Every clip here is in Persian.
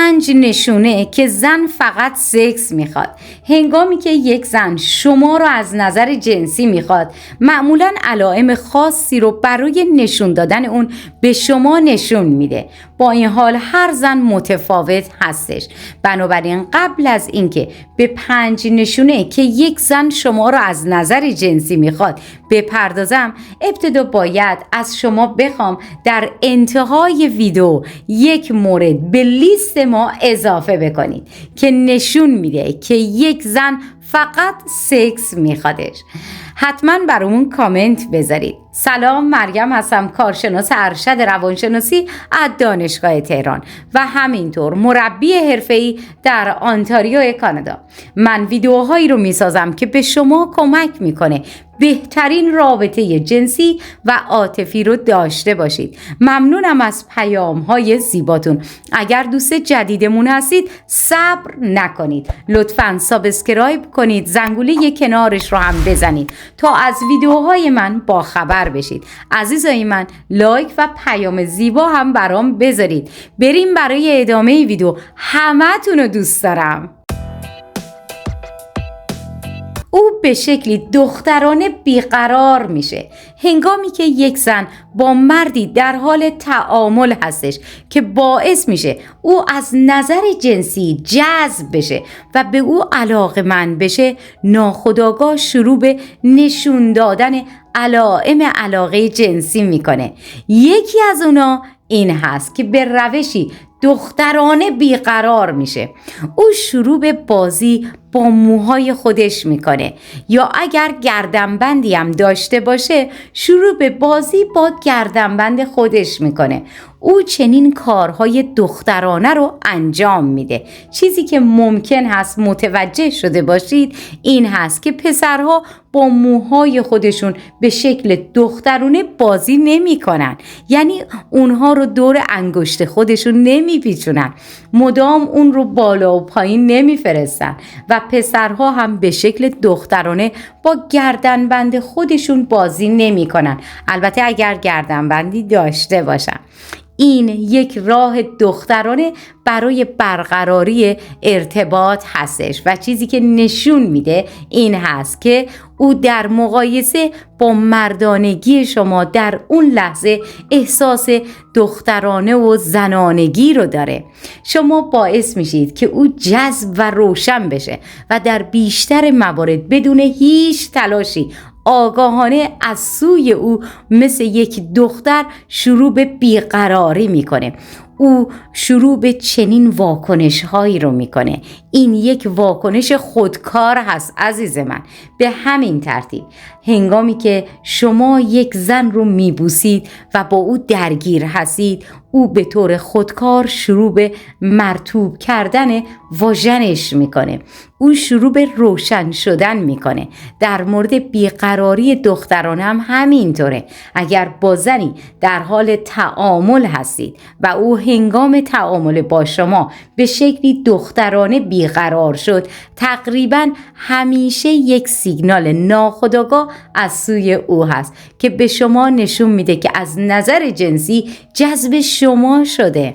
5 نشونه که زن فقط سکس میخواد. هنگامی که یک زن شما رو از نظر جنسی میخواد، معمولاً علائم خاصی رو برای نشون دادن اون به شما نشون میده. با این حال هر زن متفاوت هستش. بنابراین قبل از اینکه به 5 نشونه که یک زن شما رو از نظر جنسی میخواد بپردازم، ابتدا باید از شما بخوام در انتهای ویدیو یک مورد به لیست ما اضافه بکنید که نشون میده که یک زن فقط سکس میخوادش. حتما برامون کامنت بذارید. سلام، مریم هستم، کارشناس ارشد روانشناسی از دانشگاه تهران و همینطور مربی حرفه‌ای در آنتاریو کانادا. من ویدیوهایی رو میسازم که به شما کمک میکنه بهترین رابطه جنسی و عاطفی رو داشته باشید. ممنونم از پیام‌های زیباتون. اگر دوست جدیدمون هستید صبر نکنید، لطفاً سابسکرایب کنید، زنگوله کنارش رو هم بزنید تا از ویدیوهای من با خبر بشید. عزیزای من، لایک و پیام زیبا هم برام بذارید. بریم برای ادامه ویدیو. همتون رو دوست دارم. او به شکلی دخترانه بیقرار میشه هنگامی که یک زن با مردی در حال تعامل هستش که باعث میشه او از نظر جنسی جذب بشه و به او علاقه‌مند بشه. ناخودآگاه شروع به نشون دادن علائم علاقه جنسی میکنه. یکی از اونا این هست که به روشی دخترانه بیقرار میشه. او شروع به بازی با موهای خودش میکنه، یا اگر گردنبندی هم داشته باشه شروع به بازی با گردنبند خودش میکنه. او چنین کارهای دخترانه رو انجام میده. چیزی که ممکن هست متوجه شده باشید این هست که پسرها با موهای خودشون به شکل دخترونه بازی نمی کنن. یعنی اونها رو دور انگشت خودشون نمی پیچونن، مدام اون رو بالا و پایین نمی فرستن و پسرها هم به شکل دخترانه با گردنبند خودشون بازی نمی کنن، البته اگر گردنبندی داشته باشن. این یک راه دخترانه برای برقراری ارتباط هستش و چیزی که نشون میده این هست که او در مقایسه با مردانگی شما در اون لحظه احساس دخترانه و زنانگی رو داره. شما باعث میشید که او جذب و روشن بشه و در بیشتر موارد بدون هیچ تلاشی آگاهانه از سوی او مثل یک دختر شروع به بیقراری میکنه. او شروع به چنین واکنش هایی رو میکنه. این یک واکنش خودکار هست عزیز من. به همین ترتیب هنگامی که شما یک زن رو میبوسید و با او درگیر هستید، او به طور خودکار شروع به مرطوب کردن واژنش میکنه. او شروع به روشن شدن میکنه. در مورد بیقراری دختران هم همینطوره. اگر با زنی در حال تعامل هستید و او هنگام تعامل با شما به شکلی دخترانه بیقرار شد، تقریبا همیشه یک سیگنال ناخودآگاه از سوی او هست که به شما نشون میده که از نظر جنسی جذب شما شده.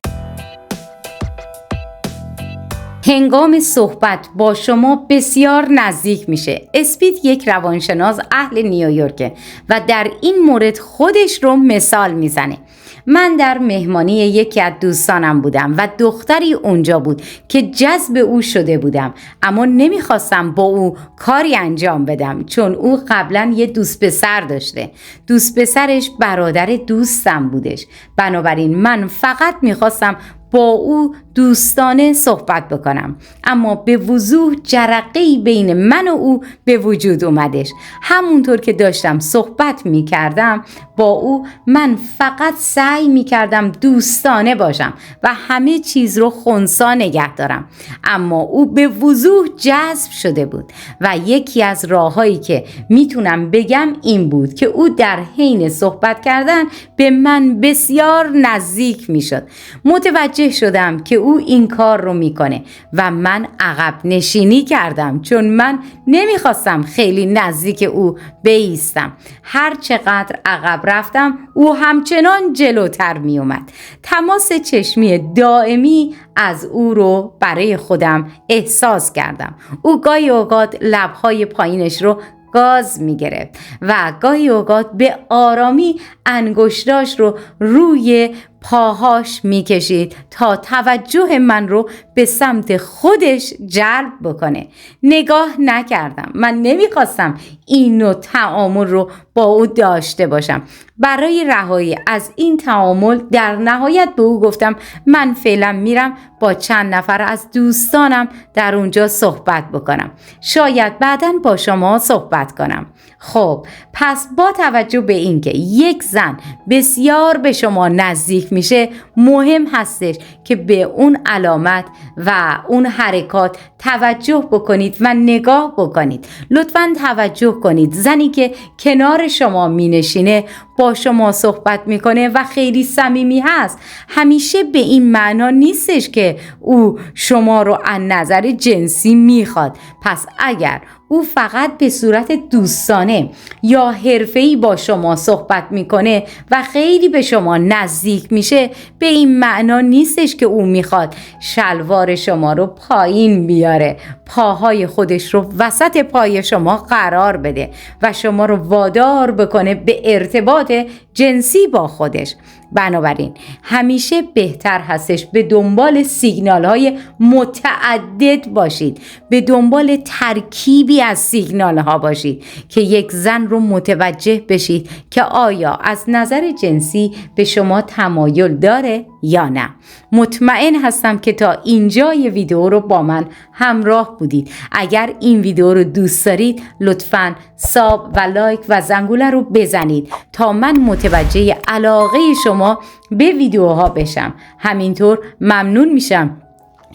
هنگام صحبت با شما بسیار نزدیک میشه. اسپید یک روانشناس اهل نیویورکه و در این مورد خودش رو مثال میزنه. من در مهمانی یکی از دوستانم بودم و دختری اونجا بود که جذب او شده بودم، اما نمیخواستم با او کاری انجام بدم چون او قبلا یه دوست پسر داشته. دوست پسرش برادر دوستم بودش. بنابراین من فقط میخواستم با او دوستانه صحبت بکنم، اما به وضوح جرقه‌ای بین من و او به وجود اومدش. همونطور که داشتم صحبت میکردم با او، من فقط سعی میکردم دوستانه باشم و همه چیز رو خنثی نگه دارم، اما او به وضوح جذب شده بود و یکی از راههایی که میتونم بگم این بود که او در حین صحبت کردن به من بسیار نزدیک میشد. متوجه شدم که او این کار رو میکنه و من عقب نشینی کردم چون من نمیخواستم خیلی نزدیک او بایستم. هر چقدر عقب رفتم او همچنان جلوتر میومد. تماس چشمی دائمی از او رو برای خودم احساس کردم. او گاهی اوقات لبهای پایینش رو گاز می گرفت و گاهی اوقات به آرامی انگشتاش رو روی پاهاش می کشید تا توجه من رو به سمت خودش جلب بکنه. نگاه نکردم. من نمیخواستم این نوع تعامل رو با او داشته باشم. برای رهایی از این تعامل در نهایت به او گفتم من فعلا میرم با چند نفر از دوستانم در اونجا صحبت بکنم. شاید بعداً با شما صحبت کنم. خب پس با توجه به اینکه یک زن بسیار به شما نزدیک میشه، مهم هستش که به اون علامت و اون حرکات توجه بکنید و نگاه بکنید. لطفاً توجه کنید. زنی که کنار شما مینشینه، با شما صحبت میکنه و خیلی صمیمی هست، همیشه به این معنا نیستش که او شما رو از نظر جنسی میخواد. پس اگر او فقط به صورت دوستانه یا حرفه‌ای با شما صحبت میکنه و خیلی به شما نزدیک میشه، به این معنا نیستش که او میخواد شلوار شما رو پایین بیاره، پاهای خودش رو وسط پای شما قرار بده و شما رو وادار بکنه به ارتباط جنسی با خودش. بنابراین همیشه بهتر هستش به دنبال سیگنال های متعدد باشید، به دنبال ترکیبی از سیگنال ها باشید که یک زن رو متوجه بشید که آیا از نظر جنسی به شما تمایل داره یا نه. مطمئن هستم که تا اینجای ویدیو رو با من همراه بودید. اگر این ویدیو رو دوست دارید لطفاً ساب و لایک و زنگوله رو بزنید تا من متوجه علاقه شما به ویدیوها بشم. همینطور ممنون میشم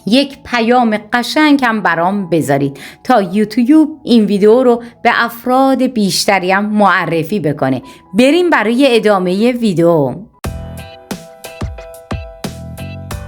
یک پیام قشنگ هم برام بذارید تا یوتیوب این ویدیو رو به افراد بیشتری هم معرفی بکنه. بریم برای ادامه ویدیو.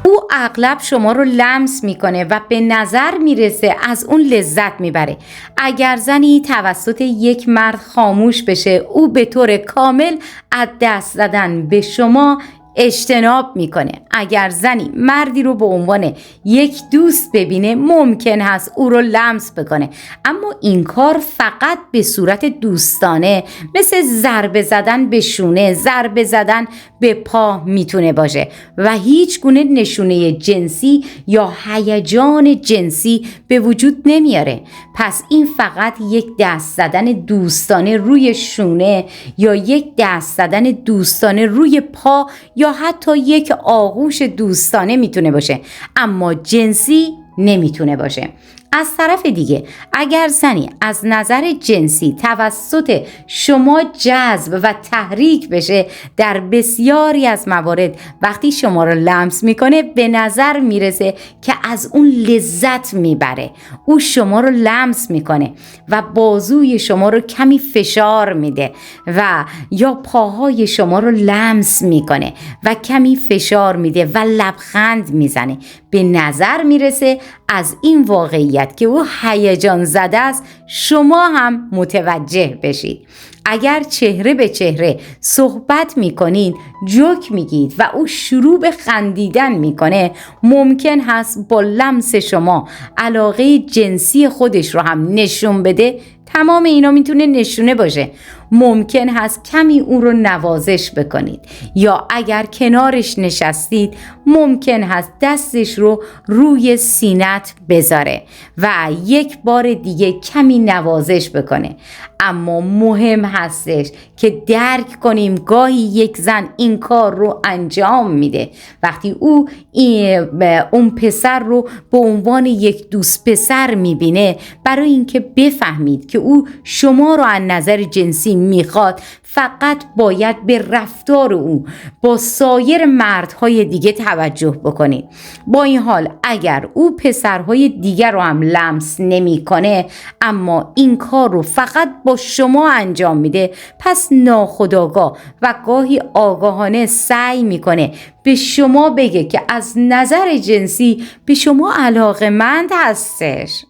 او اغلب شما رو لمس میکنه و به نظر میرسه از اون لذت میبره. اگر زنی توسط یک مرد خاموش بشه، او به طور کامل از دست دادن به شما اجتناب میکنه. اگر زنی مردی رو به عنوان یک دوست ببینه، ممکن هست او رو لمس بکنه، اما این کار فقط به صورت دوستانه، مثل ضربه زدن به شونه، ضربه زدن به پا میتونه باشه و هیچ گونه نشونه جنسی یا هیجان جنسی به وجود نمیاره. پس این فقط یک دست زدن دوستانه روی شونه یا یک دست زدن دوستانه روی پا یا حتی یک آغوش دوستانه میتونه باشه، اما جنسی نمیتونه باشه. از طرف دیگه اگر زنی از نظر جنسی توسط شما جذب و تحریک بشه، در بسیاری از موارد وقتی شما رو لمس میکنه به نظر میرسه که از اون لذت میبره. او شما رو لمس میکنه و بازوی شما رو کمی فشار میده و یا پاهای شما رو لمس میکنه و کمی فشار میده و لبخند میزنه. به نظر میرسه از این واقعیت که او هیجان زده است شما هم متوجه بشید. اگر چهره به چهره صحبت میکنید، جوک میگید و او شروع به خندیدن میکنه، ممکن هست با لمس شما علاقه جنسی خودش رو هم نشون بده. تمام اینا میتونه نشونه باشه. ممکن هست کمی او رو نوازش بکنید یا اگر کنارش نشستید ممکن هست دستش رو روی سینت بذاره و یک بار دیگه کمی نوازش بکنه. اما مهم هستش که درک کنیم گاهی یک زن این کار رو انجام میده وقتی او اون پسر رو به عنوان یک دوست پسر میبینه، برای اینکه بفهمید که او شما رو از نظر جنسی میخواد، فقط باید به رفتار او با سایر مردهای دیگه توجه بکنید. با این حال اگر او پسرهای دیگر رو هم لمس نمیکنه اما این کار رو فقط با شما انجام میده، پس ناخودآگاه و گاهی آگاهانه سعی میکنه به شما بگه که از نظر جنسی به شما علاقه‌مند هستش.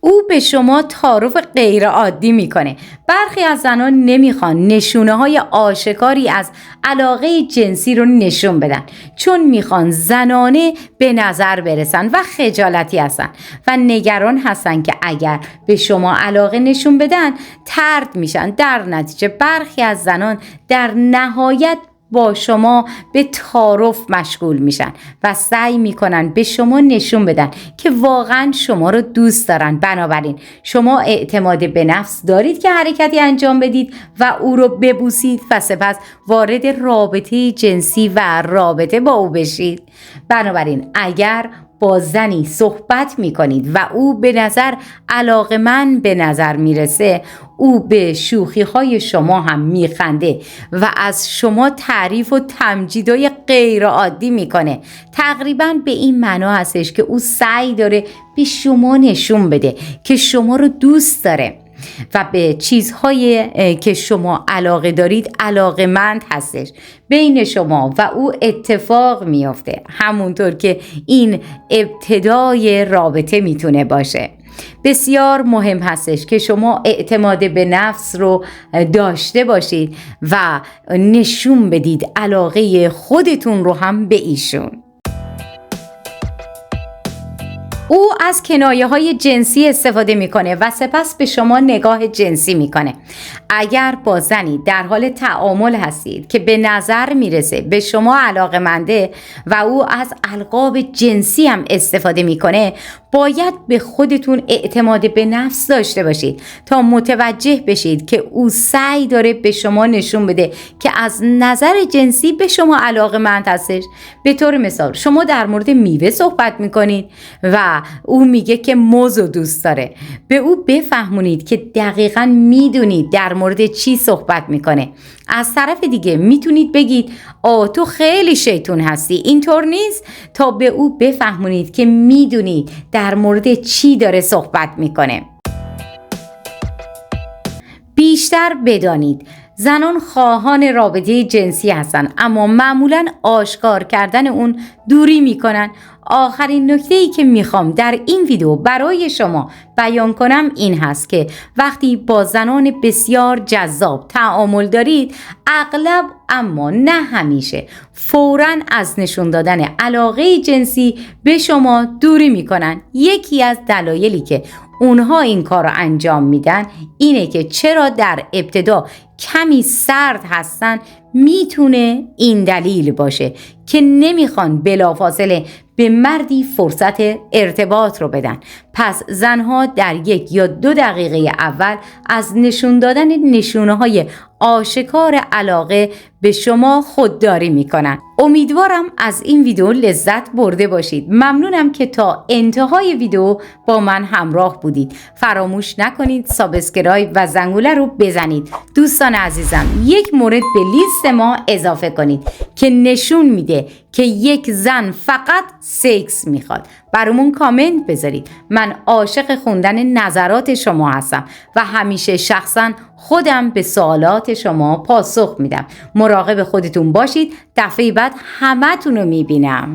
او به شما تعارف غیر عادی میکنه. برخی از زنان نمیخوان نشونه های آشکاری از علاقه جنسی رو نشون بدن، چون میخوان زنانه به نظر برسن و خجالتی هستن و نگران هستن که اگر به شما علاقه نشون بدن طرد میشن. در نتیجه برخی از زنان در نهایت با شما به تعارف مشغول میشن و سعی میکنن به شما نشون بدن که واقعا شما رو دوست دارن. بنابراین شما اعتماد به نفس دارید که حرکتی انجام بدید و او رو ببوسید و سپس وارد رابطه جنسی و رابطه با او بشید. بنابراین اگر با زنی صحبت می کنید و او به نظر علاقه‌مند به نظر می رسه، او به شوخی های شما هم می خنده و از شما تعریف و تمجیدهای غیر عادی می کنه. تقریبا به این معنا هستش که او سعی داره به شما نشون بده که شما رو دوست داره و به چیزهای که شما علاقه دارید علاقه‌مند هستش. بین شما و او اتفاق میافته، همونطور که این ابتدای رابطه میتونه باشه. بسیار مهم هستش که شما اعتماد به نفس رو داشته باشید و نشون بدید علاقه خودتون رو هم به ایشون. او از کنایه‌های جنسی استفاده میکنه و سپس به شما نگاه جنسی میکنه. اگر با زنی در حال تعامل هستید که به نظر میرسه به شما علاقه‌منده و او از القاب جنسی هم استفاده میکنه، باید به خودتون اعتماد به نفس داشته باشید تا متوجه بشید که او سعی داره به شما نشون بده که از نظر جنسی به شما علاقه‌مند هستش. به طور مثال شما در مورد میوه صحبت میکنید و او میگه که موز رو دوست داره. به او بفهمونید که دقیقاً میدونید در مورد چی صحبت میکنه. از طرف دیگه میتونید بگید تو خیلی شیطون هستی، اینطور نیست، تا به او بفهمونید که میدونید در مورد چی داره صحبت میکنه. بیشتر بدانید زنان خواهان رابطه جنسی هستن، اما معمولاً آشکار کردن اون دوری میکنن. آخرین نکته‌ای که میخوام در این ویدیو برای شما بیان کنم این هست که وقتی با زنان بسیار جذاب تعامل دارید، اغلب اما نه همیشه فوراً از نشون دادن علاقه جنسی به شما دوری میکنن. یکی از دلایلی که اونها این کار رو انجام میدن اینه که چرا در ابتدا کمی سرد هستن. میتونه این دلیل باشه که نمیخوان بلافاصله به مردی فرصت ارتباط رو بدن. پس زنها در 1 یا 2 دقیقه اول از نشون دادن نشونه های آشکار علاقه به شما خودداری میکنن. امیدوارم از این ویدیو لذت برده باشید. ممنونم که تا انتهای ویدیو با من همراه بودید. فراموش نکنید سابسکرایب و زنگوله رو بزنید. دوستان عزیزم، یک مورد به لیست ما اضافه کنید که نشون میده که یک زن فقط سکس میخواد. برامون کامنت بذارید. من عاشق خوندن نظرات شما هستم و همیشه شخصا خودم به سوالات شما پاسخ میدم. مراقب خودتون باشید. دفعه بعد همتون رو میبینم.